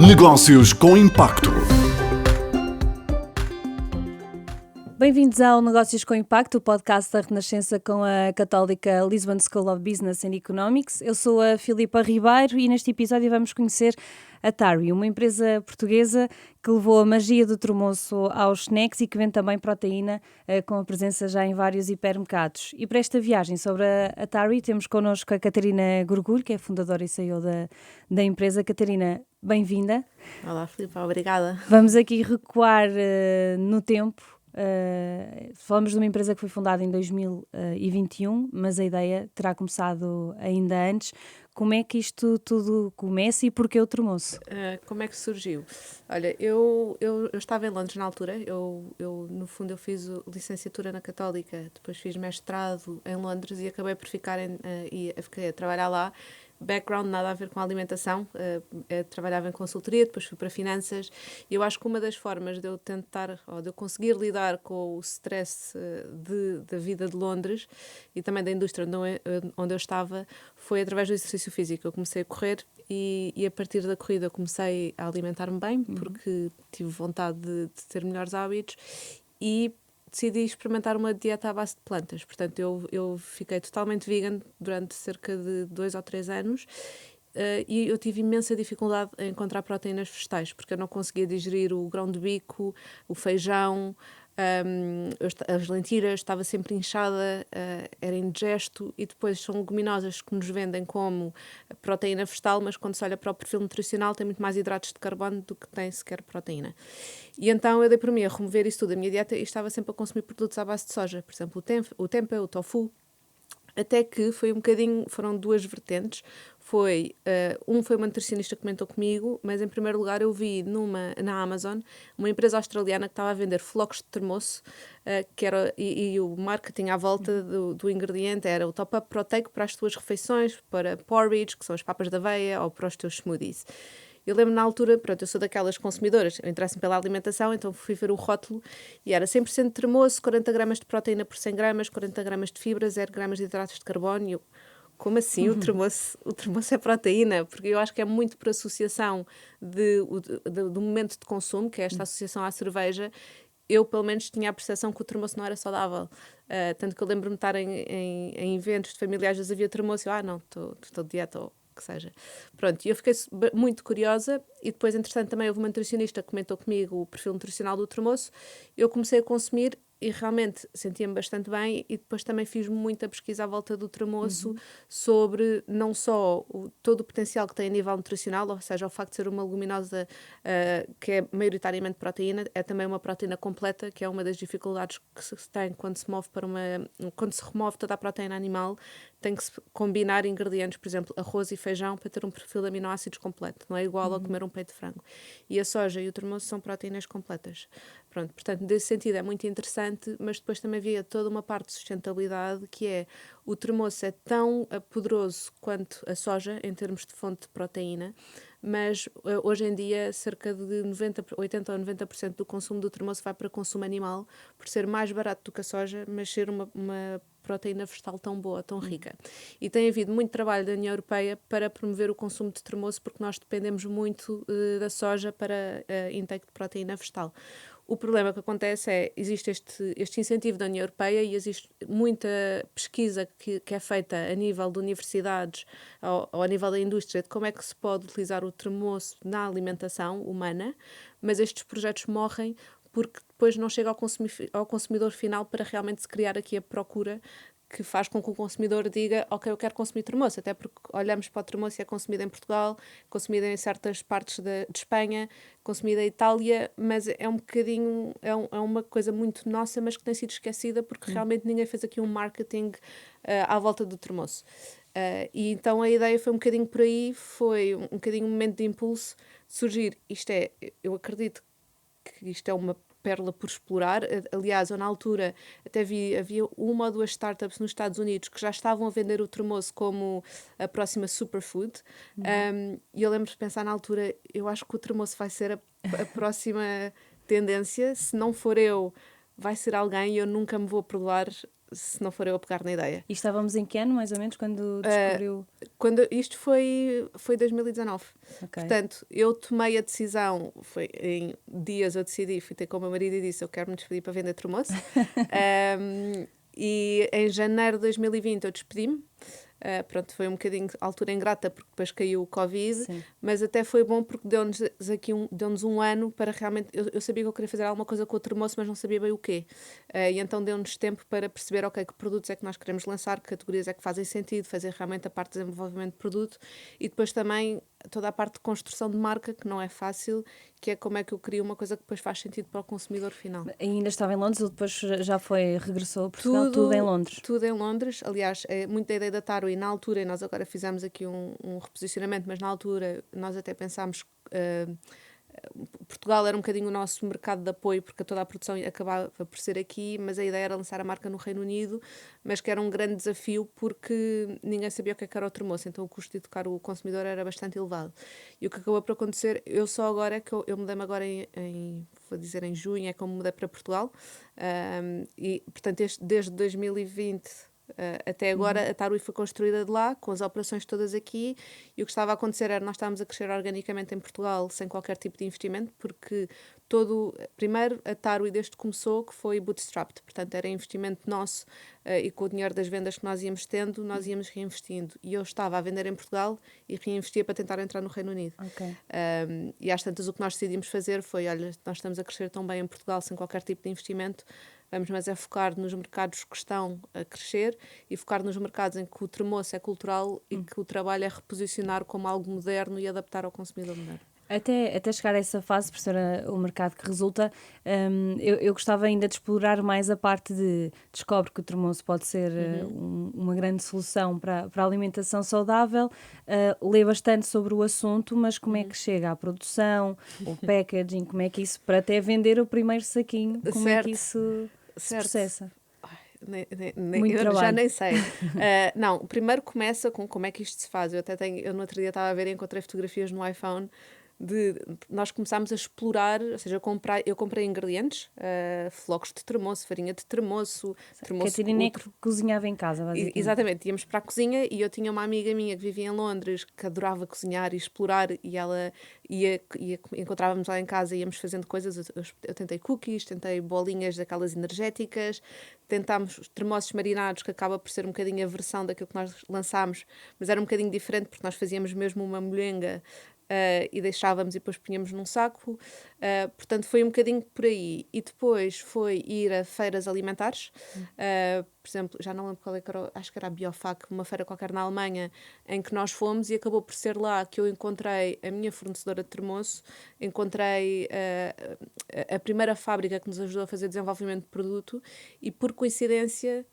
Negócios com Impacto. Bem-vindos ao Negócios com Impacto, o podcast da Renascença com a católica Lisbon School of Business and Economics. Eu sou a Filipa Ribeiro e neste episódio vamos conhecer a Tari, uma empresa portuguesa que levou a magia do tremoço aos snacks e que vende também proteína com a presença já em vários hipermercados. E para esta viagem sobre a Tari temos connosco a Catarina Gorgulho, que é fundadora e CEO da empresa. Catarina, bem-vinda. Olá, Filipa, obrigada. Vamos aqui recuar no tempo. Falamos de uma empresa que foi fundada em 2021, mas a ideia terá começado ainda antes. Como é que isto tudo começa e porquê o tremoço? Como é que surgiu? Olha, eu estava em Londres na altura, no fundo eu fiz licenciatura na Católica, depois fiz mestrado em Londres e acabei por ficar fiquei a trabalhar lá. Background nada a ver com a alimentação, trabalhava em consultoria, depois fui para finanças e eu acho que uma das formas de eu tentar, ou de eu conseguir lidar com o stress da vida de Londres e também da indústria onde eu estava foi através do exercício físico. Eu comecei a correr e a partir da corrida comecei a alimentar-me bem, porque tive vontade de ter melhores hábitos e decidi experimentar uma dieta à base de plantas. Portanto, eu fiquei totalmente vegan durante cerca de 2 ou 3 anos e eu tive imensa dificuldade em encontrar proteínas vegetais, porque eu não conseguia digerir o grão de bico, o feijão, as lentilhas, estava sempre inchada, era indigesto, e depois são leguminosas que nos vendem como proteína vegetal, mas quando se olha para o perfil nutricional tem muito mais hidratos de carbono do que tem sequer proteína. E então eu dei por mim a remover isso tudo da minha dieta e estava sempre a consumir produtos à base de soja, por exemplo, o tempeh, o tofu, até que foram duas vertentes. Foi uma nutricionista que comentou comigo, mas em primeiro lugar eu vi na Amazon uma empresa australiana que estava a vender flocos de termoço, e o marketing à volta do ingrediente era o top-up proteico para as tuas refeições, para porridge, que são as papas de aveia, ou para os teus smoothies. Eu lembro na altura, eu sou daquelas consumidoras, eu interesso pela alimentação, então fui ver o rótulo e era 100% de tremoço, 40 gramas de proteína por 100 gramas, 40 gramas de fibra, 0 gramas de hidratos de carbono. E eu, como assim o tremoço é proteína? Porque eu acho que é muito por associação do momento de consumo, que é esta associação à cerveja. Eu, pelo menos, tinha a percepção que o tremoço não era saudável. Tanto que eu lembro-me de estar em eventos de familiares, às vezes havia tremoço e eu, não, estou de dieta ou que seja. Pronto, e eu fiquei muito curiosa e depois, entretanto, também houve uma nutricionista que comentou comigo o perfil nutricional do tremoço. Eu comecei a consumir e realmente sentia-me bastante bem e depois também fiz muita pesquisa à volta do tremoço sobre não só todo o potencial que tem a nível nutricional, ou seja, o facto de ser uma leguminosa que é maioritariamente proteína, é também uma proteína completa, que é uma das dificuldades que se tem quando se remove toda a proteína animal. Tem que se combinar ingredientes, por exemplo, arroz e feijão, para ter um perfil de aminoácidos completo. Não é igual a comer um peito de frango. E a soja e o tremoço são proteínas completas. Pronto, portanto, nesse sentido é muito interessante, mas depois também havia toda uma parte de sustentabilidade, que é o tremoço é tão poderoso quanto a soja, em termos de fonte de proteína, mas hoje em dia cerca de 80 ou 90% do consumo do tremoço vai para consumo animal, por ser mais barato do que a soja, mas ser uma proteína vegetal tão boa, tão rica. E tem havido muito trabalho da União Europeia para promover o consumo de tremoço, porque nós dependemos muito da soja para intake de proteína vegetal. O problema que acontece existe este incentivo da União Europeia e existe muita pesquisa que é feita a nível de universidades ou a nível da indústria de como é que se pode utilizar o tremoço na alimentação humana, mas estes projetos morrem porque depois não chega ao consumidor final para realmente se criar aqui a procura que faz com que o consumidor diga, ok, eu quero consumir tremoço, até porque olhamos para o tremoço e é consumido em Portugal, consumido em certas partes de Espanha, consumido em Itália, mas é um bocadinho, é uma coisa muito nossa, mas que tem sido esquecida porque realmente ninguém fez aqui um marketing à volta do tremoço. E então a ideia foi um bocadinho por aí, foi um bocadinho um momento de impulso de surgir. Eu acredito que isto é uma pérola por explorar. Aliás, eu na altura até havia 1 ou 2 startups nos Estados Unidos que já estavam a vender o tremoço como a próxima superfood. E eu lembro de pensar na altura, eu acho que o tremoço vai ser a próxima tendência. Se não for eu, vai ser alguém e eu nunca me vou perdoar se não for eu a pegar na ideia. E estávamos em que ano, mais ou menos, quando descobriu? Isto foi 2019. Ok. Portanto, eu tomei a decisão, foi em dias eu decidi, fui ter com o meu marido e disse, eu quero me despedir para vender termoço. E em janeiro de 2020 eu despedi-me. Pronto, foi um bocadinho altura ingrata porque depois caiu o Covid, Sim. mas até foi bom porque deu-nos um ano para realmente, eu sabia que eu queria fazer alguma coisa com o termoço, mas não sabia bem o quê, e então deu-nos tempo para perceber, ok, que produtos é que nós queremos lançar, que categorias é que fazem sentido, fazer realmente a parte de desenvolvimento de produto e depois também toda a parte de construção de marca, que não é fácil, que é como é que eu crio uma coisa que depois faz sentido para o consumidor final. Ainda estava em Londres ou depois regressou a Portugal? Tudo em Londres? Tudo em Londres. Aliás, é muito da ideia da Taro e na altura, e nós agora fizemos aqui um reposicionamento, mas na altura nós até pensámos Portugal era um bocadinho o nosso mercado de apoio, porque toda a produção acabava por ser aqui, mas a ideia era lançar a marca no Reino Unido, mas que era um grande desafio porque ninguém sabia o que era o termoço, então o custo de educar o consumidor era bastante elevado. E o que acabou por acontecer, eu só agora, que eu mudei-me agora vou dizer em junho, é que eu me mudei para Portugal, e portanto desde 2020... até agora a Tarui foi construída de lá, com as operações todas aqui, e o que estava a acontecer era nós estávamos a crescer organicamente em Portugal sem qualquer tipo de investimento, porque primeiro a Tarui desde que começou que foi bootstrapped, portanto era investimento nosso, e com o dinheiro das vendas que nós íamos tendo, nós íamos reinvestindo, e eu estava a vender em Portugal e reinvestia para tentar entrar no Reino Unido. Okay. E às tantas o que nós decidimos fazer foi, olha, nós estamos a crescer tão bem em Portugal sem qualquer tipo de investimento, vamos mais é focar nos mercados que estão a crescer e focar nos mercados em que o termoço é cultural e que o trabalho é reposicionar como algo moderno e adaptar ao consumidor moderno. Até chegar a essa fase, por ser o mercado que resulta, eu gostava ainda de explorar mais a parte de descobre que o termoço pode ser uma grande solução para a alimentação saudável, lê bastante sobre o assunto, mas como é que chega à produção, o packaging, como é que isso, para até vender o primeiro saquinho, como é que isso se processa? Eu trabalho. já nem sei. Não, primeiro começa com como é que isto se faz. Eu no outro dia estava a ver e encontrei fotografias no iPhone nós começámos a explorar, ou seja, eu comprei ingredientes, flocos de termoço, farinha de termoço. Catarina é que cozinhava em casa, basicamente. Exatamente, íamos para a cozinha e eu tinha uma amiga minha que vivia em Londres que adorava cozinhar e explorar, e ela encontrávamos lá em casa e íamos fazendo coisas. Eu tentei cookies, tentei bolinhas daquelas energéticas, tentámos termossos marinados, que acaba por ser um bocadinho a versão daquilo que nós lançámos, mas era um bocadinho diferente porque nós fazíamos mesmo uma molhenga e deixávamos e depois punhamos num saco. Portanto, foi um bocadinho por aí. E depois foi ir a feiras alimentares. Por exemplo, já não lembro qual é que era, acho que era a Biofac, uma feira qualquer na Alemanha, em que nós fomos, e acabou por ser lá que eu encontrei a minha fornecedora de termoço, encontrei a primeira fábrica que nos ajudou a fazer desenvolvimento de produto, e por coincidência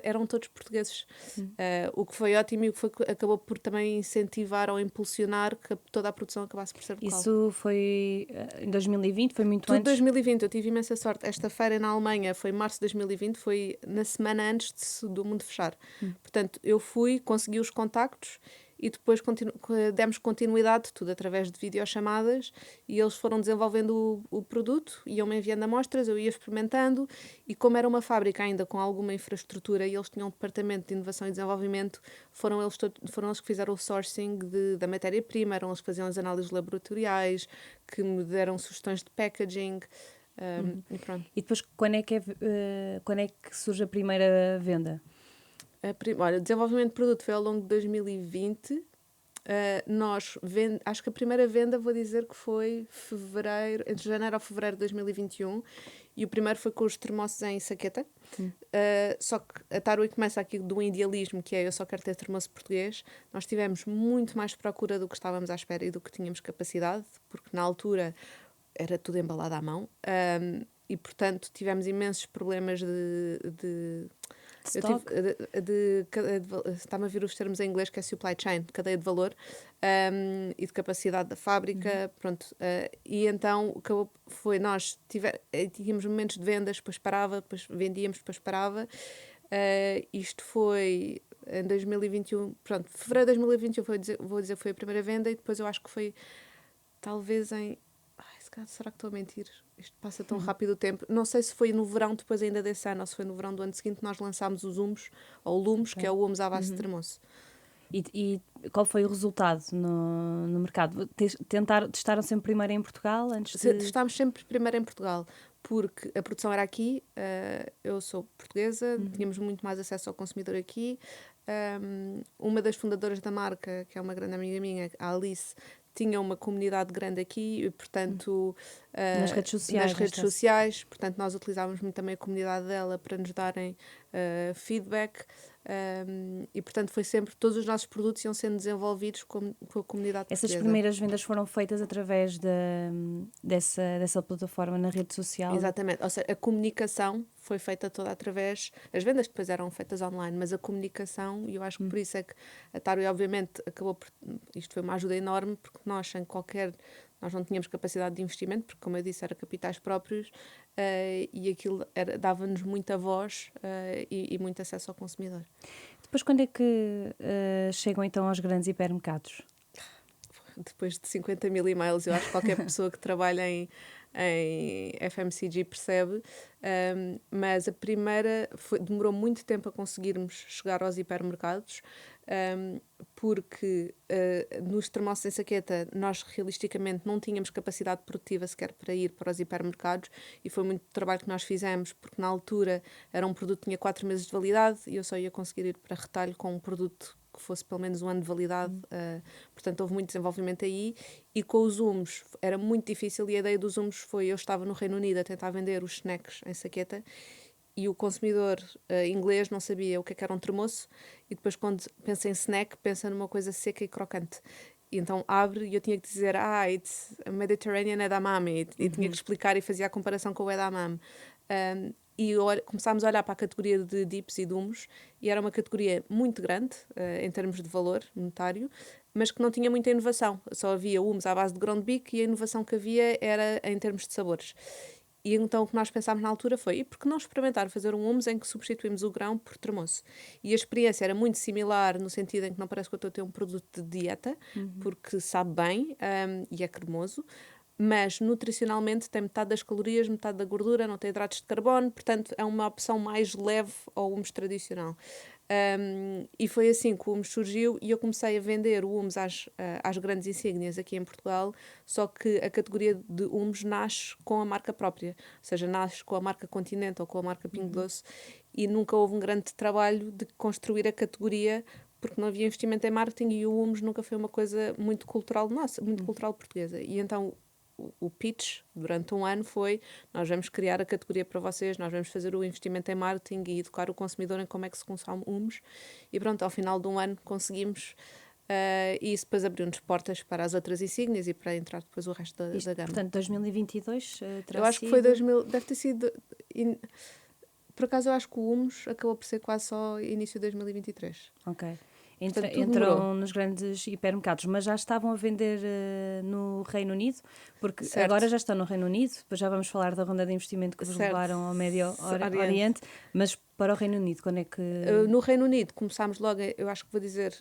eram todos portugueses, o que foi ótimo e o que acabou por também incentivar ou impulsionar que toda a produção acabasse por ser local. Isso foi em 2020, foi muito Tudo antes? 2020, eu tive imensa sorte. Esta feira na Alemanha foi em março de 2020, foi na semana antes do mundo fechar. Portanto, eu fui, consegui os contactos e depois demos continuidade, tudo através de videochamadas, e eles foram desenvolvendo o produto, iam-me enviando amostras, eu ia experimentando, e como era uma fábrica ainda com alguma infraestrutura e eles tinham um departamento de inovação e desenvolvimento, foram eles que fizeram o sourcing da matéria-prima, eram eles que faziam as análises laboratoriais, que me deram sugestões de packaging, e pronto. E depois, quando é que surge a primeira venda? Olha, o desenvolvimento de produto foi ao longo de 2020. Acho que a primeira venda, vou dizer que foi entre janeiro a fevereiro de 2021, e o primeiro foi com os termossos em saqueta. Só que a Tarui começa aqui do idealismo, que é eu só quero ter termoço português. Nós tivemos muito mais procura do que estávamos à espera e do que tínhamos capacidade, porque na altura era tudo embalado à mão, e portanto tivemos imensos problemas de está-me a vir os termos em inglês, que é supply chain, de cadeia de valor, e de capacidade da fábrica, pronto. E então nós tínhamos momentos de vendas, depois parava, depois vendíamos, depois parava. Isto foi em 2021, pronto, fevereiro de 2021 vou dizer foi a primeira venda, e depois eu acho que foi talvez será que estou a mentir? isto passa tão rápido o tempo. Não sei se foi no verão depois ainda desse ano ou se foi no verão do ano seguinte, nós lançámos os humos, ou lumos, que é o humus à base de tremoço. E qual foi o resultado no mercado? Testaram sempre primeiro em Portugal antes de... Testámos sempre primeiro em Portugal, porque a produção era aqui, eu sou portuguesa, tínhamos muito mais acesso ao consumidor aqui. Uma das fundadoras da marca, que é uma grande amiga minha, a Alice, tinha uma comunidade grande aqui e, portanto... Nas redes sociais. Portanto, nós utilizávamos muito também a comunidade dela para nos darem feedback. E portanto foi sempre, todos os nossos produtos iam sendo desenvolvidos com a comunidade Essas portuguesa. primeiras vendas foram feitas através dessa plataforma na rede social? Exatamente, ou seja, a comunicação foi feita toda através, as vendas depois eram feitas online, mas a comunicação, e eu acho que por isso é que a Tarui obviamente acabou por, isto foi uma ajuda enorme, porque nós nós não tínhamos capacidade de investimento, porque como eu disse era capitais próprios, e aquilo dava-nos muita voz e muito acesso ao consumidor. Depois quando é que chegam então aos grandes hipermercados? Depois de 50 mil e-mails, eu acho que qualquer pessoa que trabalha em FMCG percebe, mas a primeira demorou muito tempo a conseguirmos chegar aos hipermercados, porque nos termossos em saqueta nós realisticamente não tínhamos capacidade produtiva sequer para ir para os hipermercados, e foi muito trabalho que nós fizemos, porque na altura era um produto que tinha 4 meses de validade e eu só ia conseguir ir para retalho com um produto que fosse pelo menos um ano de validade, portanto houve muito desenvolvimento aí. E com os humos era muito difícil, e a ideia dos humos foi, eu estava no Reino Unido a tentar vender os snacks em saqueta e o consumidor inglês não sabia o que era um tremoço, e depois quando pensa em snack pensa numa coisa seca e crocante, e então abre e eu tinha que dizer it's a Mediterranean edamame, e tinha que explicar e fazia a comparação com o edamame. E começámos a olhar para a categoria de dips e de humos, e era uma categoria muito grande em termos de valor monetário, mas que não tinha muita inovação. Só havia humos à base de ground beef, e a inovação que havia era em termos de sabores. E então o que nós pensámos na altura foi, e por que não experimentar fazer um hummus em que substituímos o grão por tremoço? E a experiência era muito similar, no sentido em que não parece que eu estou a ter um produto de dieta, porque sabe bem e é cremoso, mas nutricionalmente tem metade das calorias, metade da gordura, não tem hidratos de carbono, portanto é uma opção mais leve ao hummus tradicional. E foi assim que o hummus surgiu, e eu comecei a vender o hummus às grandes insígnias aqui em Portugal, só que a categoria de hummus nasce com a marca própria, ou seja, nasce com a marca Continente ou com a marca Pingo Doce, e nunca houve um grande trabalho de construir a categoria, porque não havia investimento em marketing, e o hummus nunca foi uma coisa muito cultural nossa, muito cultural portuguesa. E então o pitch durante um ano foi: nós vamos criar a categoria para vocês, nós vamos fazer o investimento em marketing e educar o consumidor em como é que se consome hummus, e pronto, ao final de um ano conseguimos, e isso depois abriu-nos portas para as outras insígnias e para entrar depois o resto da gama. Portanto, 2022 terá eu acho que foi 2000, deve ter sido... Por acaso eu acho que o hummus acabou por ser quase só início de 2023. Ok. Portanto, Entram nos grandes hipermercados, mas já estavam a vender no Reino Unido, porque certo. Agora já estão no Reino Unido, depois já vamos falar da ronda de investimento que vos levaram ao Médio Oriente, mas para o Reino Unido, quando é que... No Reino Unido começámos logo, eu acho que vou dizer,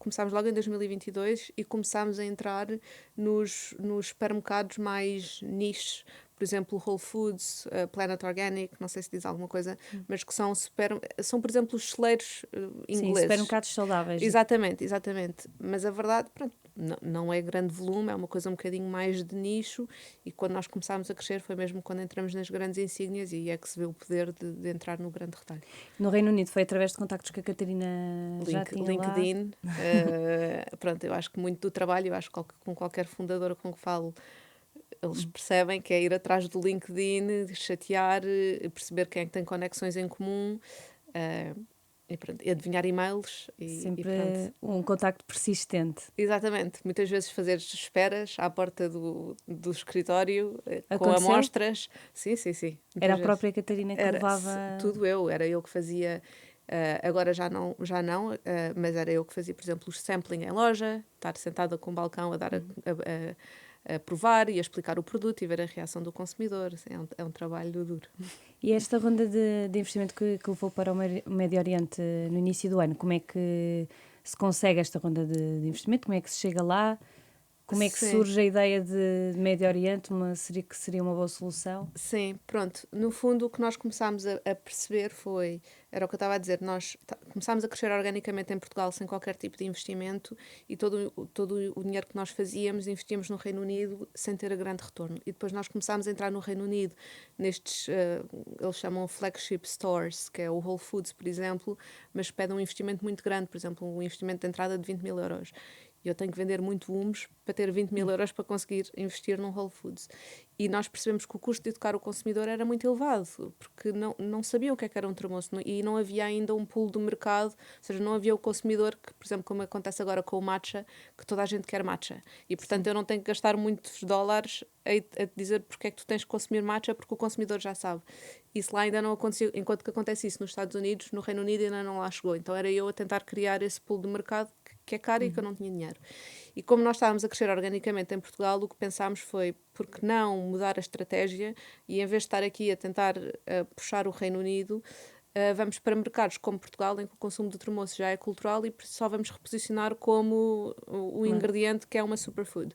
começámos logo em 2022 e começámos a entrar nos supermercados mais niches, por exemplo, Whole Foods, Planet Organic, não sei se diz alguma coisa, mas que são, por exemplo, os celeiros ingleses. Sim, supermercados saudáveis. Exatamente. Mas a verdade, pronto, não é grande volume, é uma coisa um bocadinho mais de nicho, e quando nós começámos a crescer foi mesmo quando entramos nas grandes insígnias, e é que se vê o poder de entrar no grande retalho. No Reino Unido foi através de contactos que a Catarina já tinha LinkedIn, pronto, eu acho que muito do trabalho, eu acho que com qualquer fundadora com que falo, eles percebem que é ir atrás do LinkedIn, chatear, perceber quem é que tem conexões em comum, e pronto, adivinhar e-mails. Sempre e um contacto persistente. Exatamente. Muitas vezes fazer esperas à porta do escritório, com Aconteceu? amostras. Sim. Era a própria Catarina que levava... Tudo era eu que fazia. Agora já não, mas era eu que fazia, por exemplo, os sampling em loja, estar sentada com o balcão a dar a provar e a explicar o produto e ver a reação do consumidor. Assim, é um trabalho duro. E esta ronda de investimento que levou para o Médio Oriente no início do ano, como é que se consegue esta ronda de investimento? Como é que se chega lá? como é que Sim. surge a ideia de Médio Oriente, que seria uma boa solução? Sim, pronto. No fundo, o que nós começámos a perceber era o que eu estava a dizer, começámos a crescer organicamente em Portugal sem qualquer tipo de investimento e todo o dinheiro que nós fazíamos investíamos no Reino Unido sem ter grande retorno. E depois nós começámos a entrar no Reino Unido nestes, eles chamam flagship stores, que é o Whole Foods, por exemplo, mas pedem um investimento muito grande, por exemplo, um investimento de entrada de 20 mil euros. E eu tenho que vender muito humos para ter 20 mil euros para conseguir investir num Whole Foods. E nós percebemos que o custo de educar o consumidor era muito elevado, porque não sabiam o que era um termoço e não havia ainda um pool do mercado, ou seja, não havia o consumidor que, por exemplo, como acontece agora com o matcha, que toda a gente quer matcha. E, portanto, eu não tenho que gastar muitos dólares a dizer porque é que tu tens que consumir matcha, porque o consumidor já sabe. Isso lá ainda não aconteceu, enquanto que acontece isso nos Estados Unidos, no Reino Unido ainda não lá chegou. Então era eu a tentar criar esse pool de mercado que é caro e que eu não tinha dinheiro. E como nós estávamos a crescer organicamente em Portugal, o que pensámos foi, por que não mudar a estratégia e em vez de estar aqui a tentar puxar o Reino Unido, vamos para mercados como Portugal, em que o consumo de termoço já é cultural e só vamos reposicionar como o ingrediente que é uma superfood.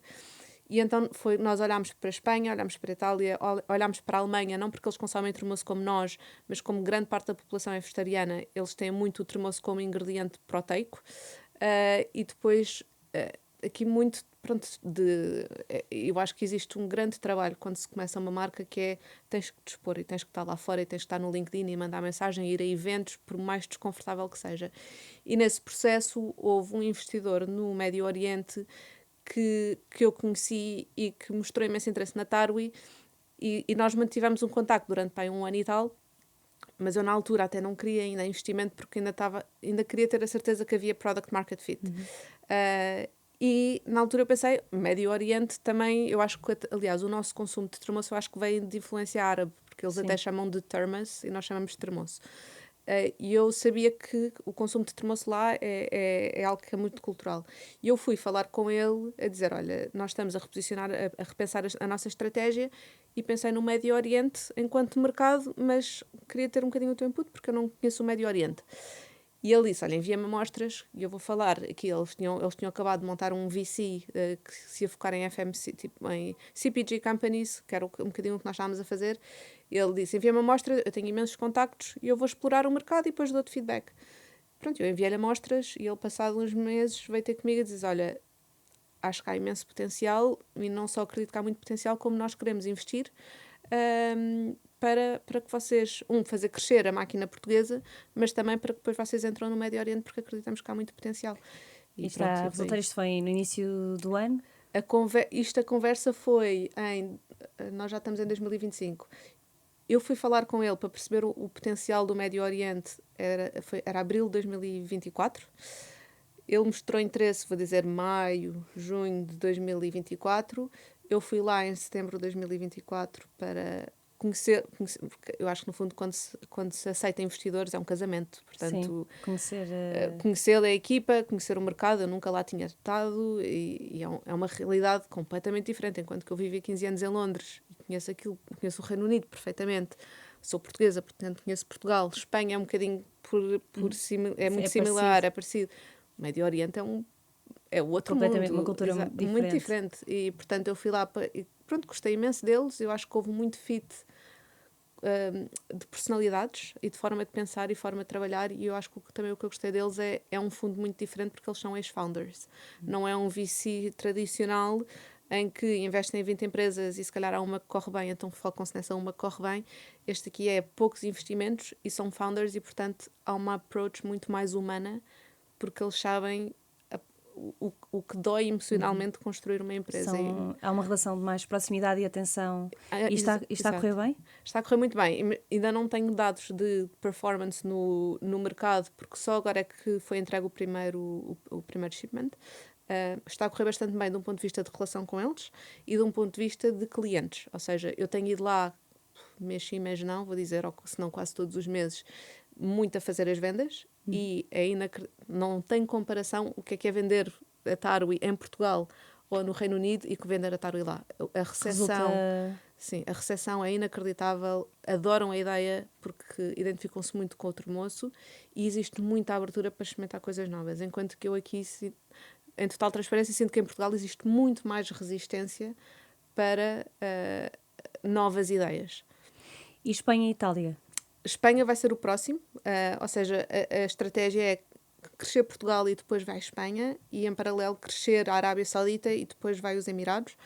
E então nós olhámos para a Espanha, olhámos para a Itália, olhámos para a Alemanha, não porque eles consomem termoço como nós, mas como grande parte da população é vegetariana, eles têm muito o termoço como ingrediente proteico. E depois, aqui muito, pronto, eu acho que existe um grande trabalho quando se começa uma marca que é, tens que te expor e tens que estar lá fora e tens que estar no LinkedIn e mandar mensagem e ir a eventos, por mais desconfortável que seja. E nesse processo houve um investidor no Médio Oriente que eu conheci e que mostrou imenso interesse na Tarwi e nós mantivemos um contacto durante um ano e tal, mas eu na altura até não queria ainda investimento porque ainda queria ter a certeza que havia product market fit. E na altura eu pensei, Médio Oriente também, eu acho que, aliás, o nosso consumo de termoço eu acho que vem de influência árabe, porque eles até chamam de termos e nós chamamos de termoço. E eu sabia que o consumo de termoço lá é algo que é muito cultural. E eu fui falar com ele a dizer, olha, nós estamos a reposicionar, a repensar a nossa estratégia e pensei no Médio Oriente enquanto mercado, mas queria ter um bocadinho o teu input porque eu não conheço o Médio Oriente. E ele disse, olha, envia-me amostras e eu vou falar. Aqui eles tinham acabado de montar um VC que se ia focar em FMC, tipo em CPG companies, que era um bocadinho o que nós estávamos a fazer. Ele disse, envia-me amostras, eu tenho imensos contactos e eu vou explorar o mercado e depois dou-te feedback. Pronto, eu enviei-lhe amostras e ele, passado uns meses, veio ter comigo e diz, olha, acho que há imenso potencial e não só acredito que há muito potencial, como nós queremos investir para que vocês, fazer crescer a máquina portuguesa, mas também para que depois vocês entram no Médio Oriente porque acreditamos que há muito potencial. E está a resultar, isto foi no início do ano? A conversa foi nós já estamos em 2025. Eu fui falar com ele para perceber o potencial do Médio Oriente, era abril de 2024. Ele mostrou interesse, vou dizer, maio, junho de 2024. Eu fui lá em setembro de 2024 para conhecer, porque eu acho que no fundo quando se aceita investidores é um casamento, portanto conhecer a equipa, conhecer o mercado, eu nunca lá tinha estado e é uma realidade completamente diferente, enquanto que eu vivi 15 anos em Londres e conheço o Reino Unido perfeitamente, sou portuguesa, portanto conheço Portugal, Espanha é um bocadinho é muito similar, é parecido. O Médio Oriente é outro completamente mundo, uma cultura muito diferente. E portanto eu fui lá e pronto, gostei imenso deles. Eu acho que houve muito fit de personalidades e de forma de pensar e forma de trabalhar. E eu acho que também o que eu gostei deles é um fundo muito diferente porque eles são ex-founders. Não é um VC tradicional em que investem em 20 empresas e se calhar há uma que corre bem, então focam-se nessa uma que corre bem. Este aqui é poucos investimentos e são founders e portanto há uma approach muito mais humana porque eles sabem o que dói emocionalmente construir uma empresa. Há uma relação de mais proximidade e atenção. E está a correr bem? Está a correr muito bem. Ainda não tenho dados de performance no mercado, porque só agora é que foi entregue o primeiro shipment. Está a correr bastante bem de um ponto de vista de relação com eles e de um ponto de vista de clientes. Ou seja, eu tenho ido lá mês sim, mês não, vou dizer, ou se não quase todos os meses, muito a fazer as vendas e não tem comparação o que é vender a Tarwi em Portugal ou no Reino Unido e que vender a Tarwi lá. A recepção, sim, a recepção é inacreditável, adoram a ideia porque identificam-se muito com o termoço e existe muita abertura para experimentar coisas novas, enquanto que eu aqui em total transparência, sendo que em Portugal existe muito mais resistência para novas ideias. E Espanha e Itália? Espanha vai ser o próximo, ou seja, a estratégia é crescer Portugal e depois vai a Espanha, e em paralelo crescer a Arábia Saudita e depois vai os Emirados.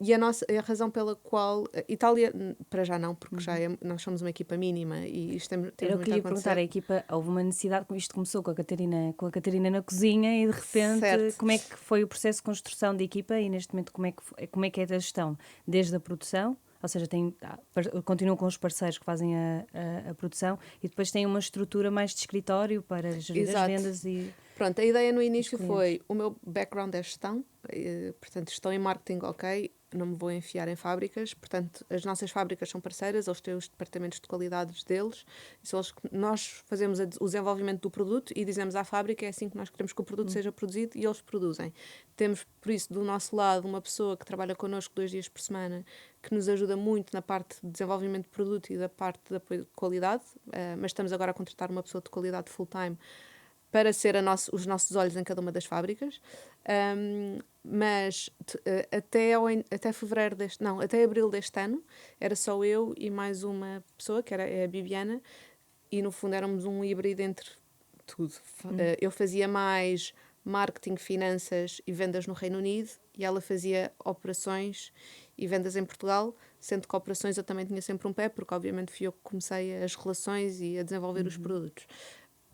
E a razão pela qual Itália, para já não, porque nós somos uma equipa mínima e temos Era o que lhe ia perguntar, a equipa, houve uma necessidade, isto começou com a Catarina na cozinha e de repente, certo. Como é que foi o processo de construção da equipa e neste momento como é que é a gestão? Desde a produção, ou seja, continuam com os parceiros que fazem a produção e depois tem uma estrutura mais de escritório para gerir Exato. as vendas e... Pronto, a ideia no início foi, o meu background é gestão, portanto, gestão em marketing, ok, não me vou enfiar em fábricas, portanto, as nossas fábricas são parceiras, eles têm os departamentos de qualidades deles, nós fazemos o desenvolvimento do produto e dizemos à fábrica, é assim que nós queremos que o produto seja produzido e eles produzem. Temos, por isso, do nosso lado, uma pessoa que trabalha connosco 2 dias por semana, que nos ajuda muito na parte de desenvolvimento de produto e da parte de apoio de qualidade, mas estamos agora a contratar uma pessoa de qualidade full-time para ser os nossos olhos em cada uma das fábricas, mas até abril deste ano era só eu e mais uma pessoa, que era a Bibiana, e no fundo éramos um híbrido entre tudo. Eu fazia mais marketing, finanças e vendas no Reino Unido e ela fazia operações e vendas em Portugal, sendo que operações eu também tinha sempre um pé, porque obviamente fui eu que comecei as relações e a desenvolver os produtos.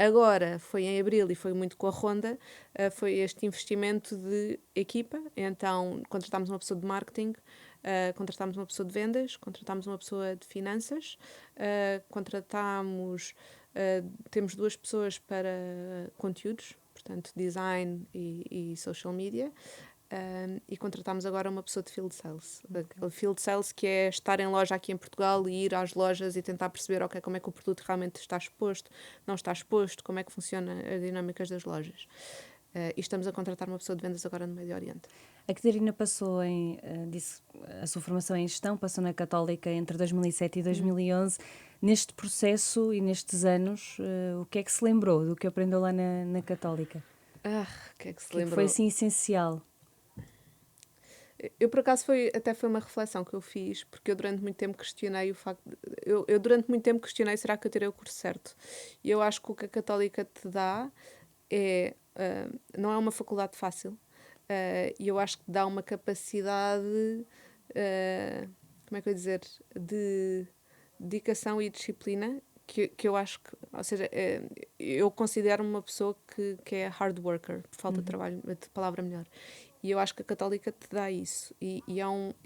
Agora, foi em abril e foi muito com a Ronda, foi este investimento de equipa, então contratámos uma pessoa de marketing, contratámos uma pessoa de vendas, contratámos uma pessoa de finanças, temos 2 pessoas para conteúdos, portanto design e social media, e contratámos agora uma pessoa de field sales. Field sales que é estar em loja aqui em Portugal e ir às lojas e tentar perceber como é que o produto realmente está exposto, não está exposto, como é que funciona as dinâmicas das lojas. E estamos a contratar uma pessoa de vendas agora no Médio Oriente. A Catarina passou disse a sua formação em gestão, passou na Católica entre 2007 e 2011. Neste processo e nestes anos, o que é que se lembrou do que aprendeu lá na Católica? O que é que se lembrou? Foi assim essencial? Eu, por acaso, foi uma reflexão que eu fiz, porque eu durante muito tempo questionei o facto... Eu durante muito tempo questionei, será que eu tirei o curso certo? E eu acho que o que a Católica te dá não é uma faculdade fácil. E eu acho que dá uma capacidade, como é que eu ia dizer, de dedicação e disciplina, que eu acho que... Ou seja, eu considero-me uma pessoa que é hard worker, por falta de palavra melhor. E eu acho que a Católica te dá isso. E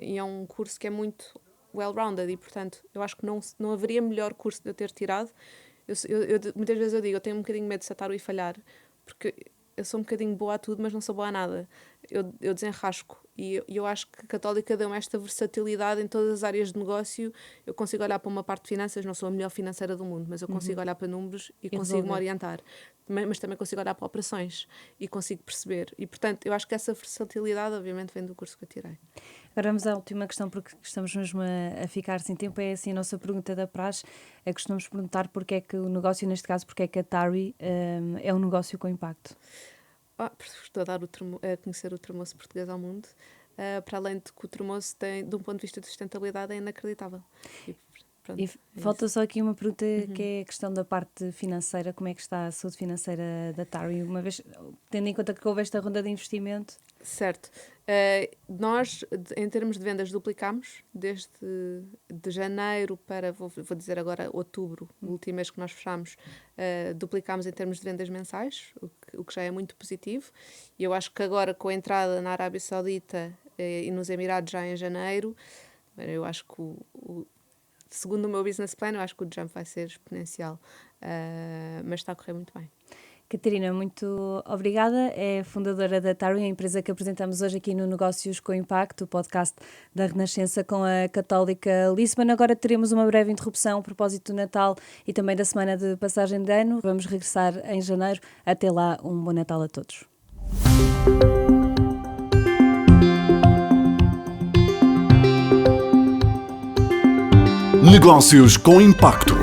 é um curso que é muito well-rounded e, portanto, eu acho que não haveria melhor curso de eu ter tirado. Muitas vezes eu digo, eu tenho um bocadinho medo de saltar e falhar, porque eu sou um bocadinho boa a tudo, mas não sou boa a nada. Eu desenrasco. E eu acho que a Católica deu-me esta versatilidade em todas as áreas de negócio. Eu consigo olhar para uma parte de finanças, não sou a melhor financeira do mundo, mas eu consigo olhar para números e consigo-me orientar. Mas também consigo olhar para operações e consigo perceber. E, portanto, eu acho que essa versatilidade, obviamente, vem do curso que eu tirei. Agora vamos à última questão, porque estamos mesmo a ficar sem tempo. É assim a nossa pergunta da praxe. Costumamos perguntar porque é que o negócio, neste caso, porque é que a TARI é um negócio com impacto. Estou a dar a conhecer o termoço português ao mundo, para além de que o termoço tem, de um ponto de vista de sustentabilidade, é inacreditável. E falta só aqui uma pergunta, que é a questão da parte financeira. Como é que está a saúde financeira da TARI? Uma vez, tendo em conta que houve esta ronda de investimento. Certo. Nós, em termos de vendas, duplicámos desde de janeiro para, vou dizer agora, outubro, o último mês que nós fechámos, duplicámos em termos de vendas mensais, o que já é muito positivo. E eu acho que agora, com a entrada na Arábia Saudita e nos Emirados já em janeiro, eu acho que segundo o meu business plan, eu acho que o jump vai ser exponencial, mas está a correr muito bem. Catarina, muito obrigada. É fundadora da TARI, a empresa que apresentamos hoje aqui no Negócios com Impacto, o podcast da Renascença com a Católica Lisbon. Agora teremos uma breve interrupção a propósito do Natal e também da semana de passagem de ano. Vamos regressar em janeiro. Até lá, um bom Natal a todos. Negócios com Impacto.